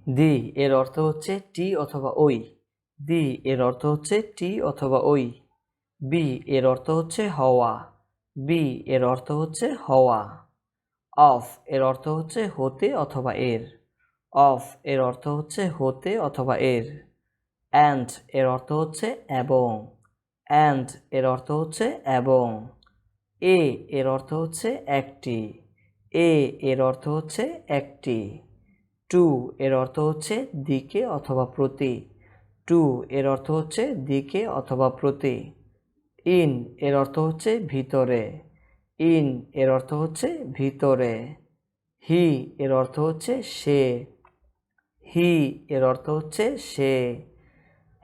দি এর অর্থ হচ্ছে টি অথবা ওই। দি এর অর্থ হচ্ছে টি অথবা ওই। বি এর অর্থ হচ্ছে হওয়া। বি এর অর্থ হচ্ছে হওয়া। অফ এর অর্থ হচ্ছে হতে অথবা এর। অফ এর অর্থ হচ্ছে হতে অথবা এর। অ্যান্ড এর অর্থ হচ্ছে এবং। অ্যান্ড এর অর্থ হচ্ছে এবং। এ এর অর্থ হচ্ছে একটি। এ এর অর্থ হচ্ছে একটি। টু এর অর্থ হচ্ছে দিকে অথবা প্রতি। টু এর অর্থ হচ্ছে দিকে অথবা প্রতি। ইন এর অর্থ হচ্ছে ভিতরে। ইন এর অর্থ হচ্ছে ভিতরে। হি এর অর্থ হচ্ছে সে। হি এর অর্থ হচ্ছে সে।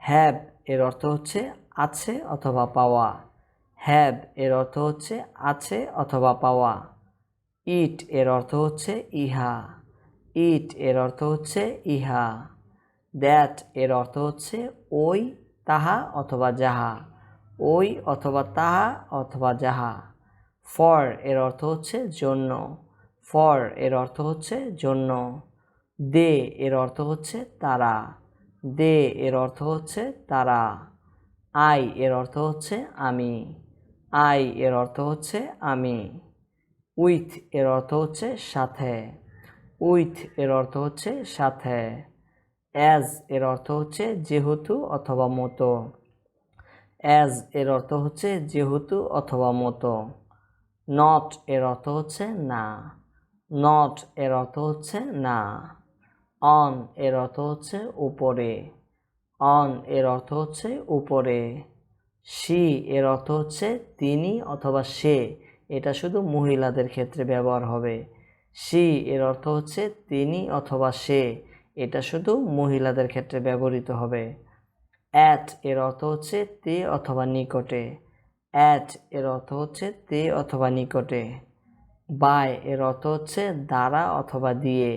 হ্যাভ এর অর্থ হচ্ছে আছে অথবা পাওয়া। হ্যাভ এর অর্থ হচ্ছে আছে অথবা পাওয়া। ইট এর অর্থ হচ্ছে ইহা। ইট এর অর্থ হচ্ছে ইহা। দ্যাট এর অর্থ হচ্ছে ওই, তাহা অথবা যাহা। ওই অথবা তাহা অথবা যাহা। ফর এর অর্থ হচ্ছে জন্য। ফর এর অর্থ হচ্ছে জন্য। দে এর অর্থ হচ্ছে তারা। দে এর অর্থ হচ্ছে তারা। আই এর অর্থ হচ্ছে আমি। আই এর অর্থ হচ্ছে আমি। উইথ এর অর্থ হচ্ছে সাথে। উইথ এর অর্থ হচ্ছে সাথে। অ্যাজ এর অর্থ হচ্ছে যেহেতু অথবা মতো। অ্যাজ এর অর্থ হচ্ছে যেহেতু অথবা মতো। নট এর অর্থ হচ্ছে না। নট এর অর্থ হচ্ছে না। অন এর অর্থ হচ্ছে উপরে। অন এর অর্থ হচ্ছে উপরে। শি এর অর্থ হচ্ছে তিনি অথবা সে। এটা শুধু মহিলাদের ক্ষেত্রে ব্যবহার হবে। শি এর অর্থ হচ্ছে তিনি অথবা সে। এটা শুধু মহিলাদের ক্ষেত্রে ব্যবহৃত হবে। অ্যাট এর অর্থ হচ্ছে তে অথবা নিকটে। অ্যাট এর অর্থ হচ্ছে তে অথবা নিকটে। বাই এর অর্থ হচ্ছে দ্বারা অথবা দিয়ে।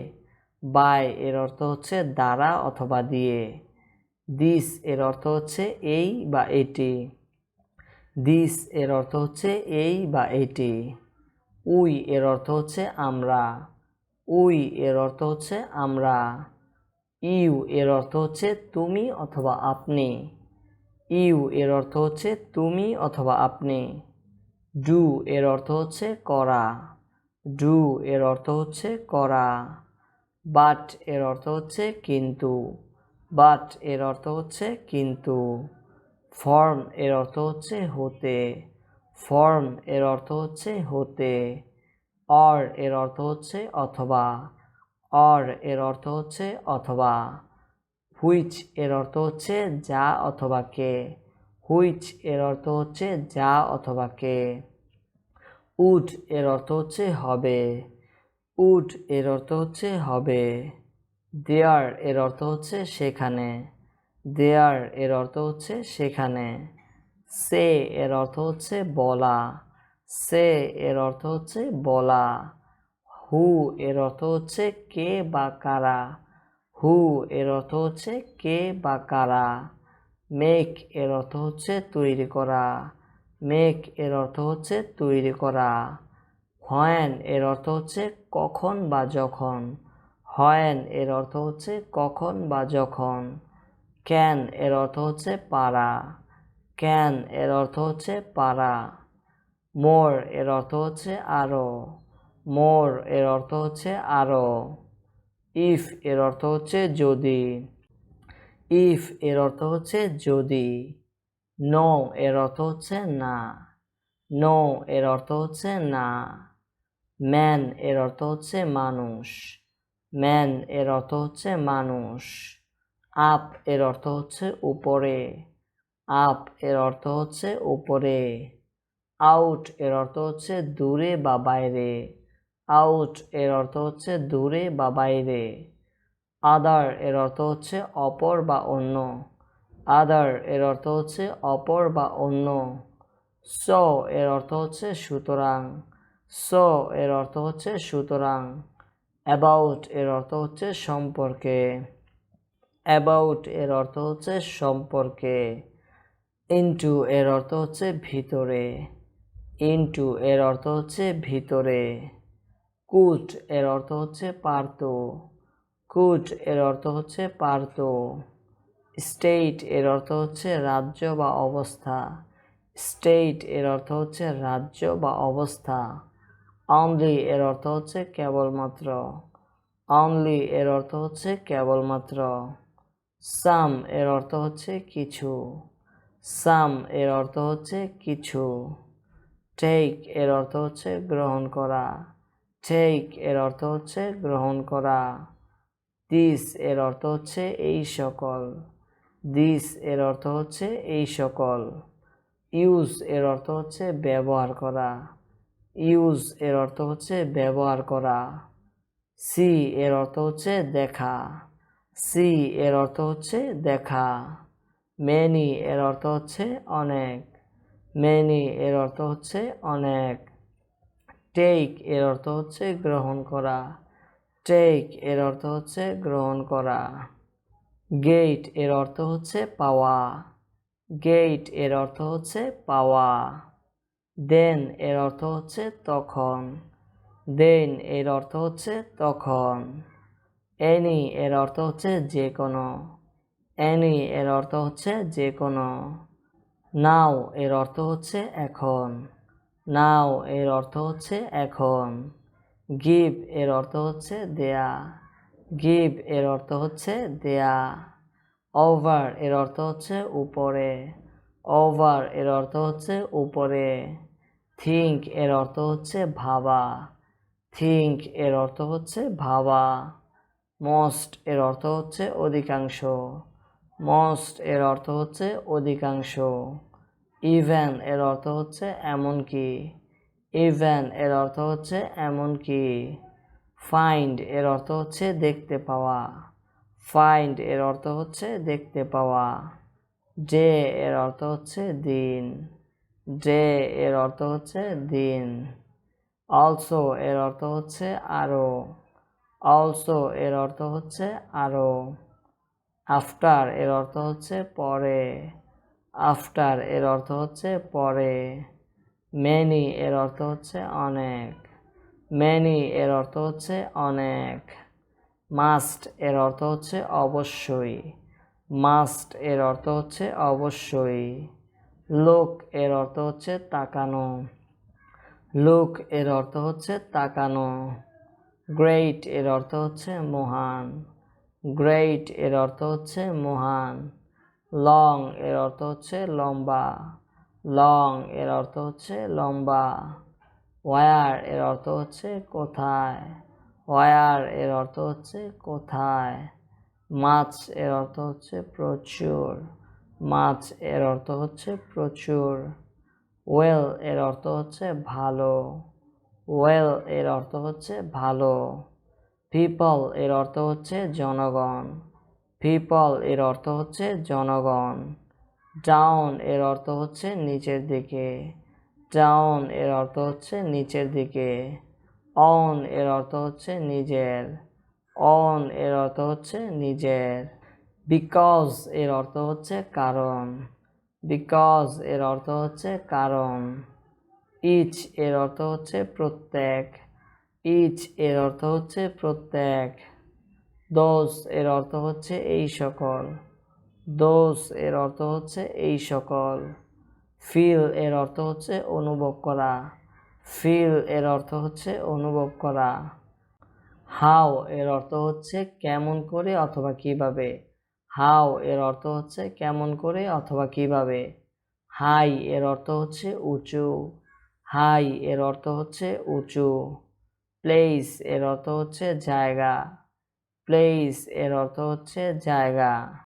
বাই এর অর্থ হচ্ছে দ্বারা অথবা দিয়ে। দিস এর অর্থ হচ্ছে এই বা এটি। দিস এর অর্থ হচ্ছে এই বা এটি। উই এর অর্থ হচ্ছে আমরা। উই এর অর্থ হচ্ছে আমরা। ইউ এর অর্থ হচ্ছে তুমি অথবা আপনি। ইউ এর অর্থ হচ্ছে তুমি অথবা আপনি। ডু এর অর্থ হচ্ছে করা। ডু এর অর্থ হচ্ছে করা। বাট এর অর্থ হচ্ছে কিন্তু। বাট এর অর্থ হচ্ছে কিন্তু। ফর্ম এর অর্থ হচ্ছে হতে। ফর্ম এর অর্থ হচ্ছে হতে। অর এর অর্থ হচ্ছে অথবা। অর এর অর্থ হচ্ছে অথবা। হুইচ এর অর্থ হচ্ছে যা অথবা কে। হুইচ এর অর্থ হচ্ছে যা অথবা কে। উড এর অর্থ হচ্ছে হবে। উড এর অর্থ হচ্ছে হবে। দেয়ার এর অর্থ হচ্ছে সেখানে। দেয়ার এর অর্থ হচ্ছে সেখানে। সে এর অর্থ হচ্ছে বলা। সে এর অর্থ হচ্ছে বলা। হু এর অর্থ হচ্ছে কে বা কারা। হু এর অর্থ হচ্ছে কে বা কারা। মেক এর অর্থ হচ্ছে তৈরি করা। মেক এর অর্থ হচ্ছে তৈরি করা। হোয়েন এর অর্থ হচ্ছে কখন বা যখন। হোয়েন এর অর্থ হচ্ছে কখন বা যখন। ক্যান এর অর্থ হচ্ছে পারা। ক্যান এর অর্থ হচ্ছে পারা। মোর এর অর্থ হচ্ছে আরো। মোর এর অর্থ হচ্ছে আরো। ইফ এর অর্থ হচ্ছে যদি। ইফ এর অর্থ হচ্ছে যদি। নো এর অর্থ হচ্ছে না। নো এর অর্থ হচ্ছে না। ম্যান এর অর্থ হচ্ছে মানুষ। ম্যান এর অর্থ হচ্ছে মানুষ। আপ এর অর্থ হচ্ছে উপরে। আপ এর অর্থ হচ্ছে উপরে। আউট এর অর্থ হচ্ছে দূরে বা বাইরে। আউট এর অর্থ হচ্ছে দূরে বা বাইরে। আদার এর অর্থ হচ্ছে অপর বা অন্য। আদার এর অর্থ হচ্ছে অপর বা অন্য। সো এর অর্থ হচ্ছে সুতরাং। সো এর অর্থ হচ্ছে সুতরাং। অ্যাবাউট এর অর্থ হচ্ছে সম্পর্কে। অ্যাবাউট এর অর্থ হচ্ছে সম্পর্কে। ইনটু এর অর্থ হচ্ছে ভিতরে। ইনটু এর অর্থ হচ্ছে ভিতরে। কুড এর অর্থ হচ্ছে পারত। কুড এর অর্থ হচ্ছে পারত। স্টেট এর অর্থ হচ্ছে রাজ্য বা অবস্থা। স্টেট এর অর্থ হচ্ছে রাজ্য বা অবস্থা। অনলি এর অর্থ হচ্ছে কেবলমাত্র। অনলি এর অর্থ হচ্ছে কেবলমাত্র। সাম এর অর্থ হচ্ছে কিছু। সাম এর অর্থ হচ্ছে কিছু। টেক এর অর্থ হচ্ছে গ্রহণ করা। টেক এর অর্থ হচ্ছে গ্রহণ করা। দিস এর অর্থ হচ্ছে এই সকল। দিস এর অর্থ হচ্ছে এই সকল। ইউজ এর অর্থ হচ্ছে ব্যবহার করা। ইউজ এর অর্থ হচ্ছে ব্যবহার করা। সি এর অর্থ হচ্ছে দেখা। সি এর অর্থ হচ্ছে দেখা। মেনি এর অর্থ হচ্ছে অনেক। মেনি এর অর্থ হচ্ছে অনেক। টেক এর অর্থ হচ্ছে গ্রহণ করা। টেক এর অর্থ হচ্ছে গ্রহণ করা। গেট এর অর্থ হচ্ছে পাওয়া। গেট এর অর্থ হচ্ছে পাওয়া। দেন এর অর্থ হচ্ছে তখন। দেন এর অর্থ হচ্ছে তখন। এনি এর অর্থ হচ্ছে যে কোনো। এনি এর অর্থ হচ্ছে যে কোনো। নাও এর অর্থ হচ্ছে এখন। নাও এর অর্থ হচ্ছে এখন। গিভ এর অর্থ হচ্ছে দেয়া। গিভ এর অর্থ হচ্ছে দেয়া। ওভার এর অর্থ হচ্ছে উপরে। ওভার এর অর্থ হচ্ছে উপরে। থিঙ্ক এর অর্থ হচ্ছে ভাবা। থিঙ্ক এর অর্থ হচ্ছে ভাবা। মোস্ট এর অর্থ হচ্ছে অধিকাংশ। মোস্ট এর অর্থ হচ্ছে অধিকাংশ। ইভেন এর অর্থ হচ্ছে এমনকি। ইভেন এর অর্থ হচ্ছে এমনকি। ফাইন্ড এর অর্থ হচ্ছে দেখতে পাওয়া। ফাইন্ড এর অর্থ হচ্ছে দেখতে পাওয়া। ডে এর অর্থ হচ্ছে দিন। ডে এর অর্থ হচ্ছে দিন। অলসো এর অর্থ হচ্ছে আরও। অলসো এর অর্থ হচ্ছে আরও। আফটার এর অর্থ হচ্ছে পরে। আফটার এর অর্থ হচ্ছে পরে। মেনি এর অর্থ হচ্ছে অনেক। মেনি এর অর্থ হচ্ছে অনেক। মাস্ট এর অর্থ হচ্ছে অবশ্যই। মাস্ট এর অর্থ হচ্ছে অবশ্যই। লোক এর অর্থ হচ্ছে তাকানো। লোক এর অর্থ হচ্ছে তাকানো। গ্রেট এর অর্থ হচ্ছে মহান। গ্রেট এর অর্থ হচ্ছে মহান। লং এর অর্থ হচ্ছে লম্বা। লং এর অর্থ হচ্ছে লম্বা। ওয়ার এর অর্থ হচ্ছে কোথায়। ওয়ার এর অর্থ হচ্ছে কোথায়। মাছ এর অর্থ হচ্ছে প্রচুর। মাছ এর অর্থ হচ্ছে প্রচুর। ওয়েল এর অর্থ হচ্ছে ভালো। ওয়েল এর অর্থ হচ্ছে ভালো। পিপল এর অর্থ হচ্ছে জনগণ। পিপল এর অর্থ হচ্ছে জনগণ। ডাউন এর অর্থ হচ্ছে নিচের দিকে। ডাউন এর অর্থ হচ্ছে নিচের দিকে। অন এর অর্থ হচ্ছে নিজের। অন এর অর্থ হচ্ছে নিজের। বিকজ এর অর্থ হচ্ছে কারণ। বিকজ এর অর্থ হচ্ছে কারণ। ইচ এর অর্থ হচ্ছে প্রত্যেক। ইচ এর অর্থ হচ্ছে প্রত্যেক। দোজ এর অর্থ হচ্ছে এই সকল। দোজ এর অর্থ হচ্ছে এই সকল। ফিল এর অর্থ হচ্ছে অনুভব করা। ফিল এর অর্থ হচ্ছে অনুভব করা। হাউ এর অর্থ হচ্ছে কেমন করে অথবা কিভাবে। হাউ এর অর্থ হচ্ছে কেমন করে অথবা কিভাবে। হাই এর অর্থ হচ্ছে উঁচু। হাই এর অর্থ হচ্ছে উঁচু। প্লেস এর অর্থ হচ্ছে জায়গা। প্লেস এর অর্থ হচ্ছে জায়গা।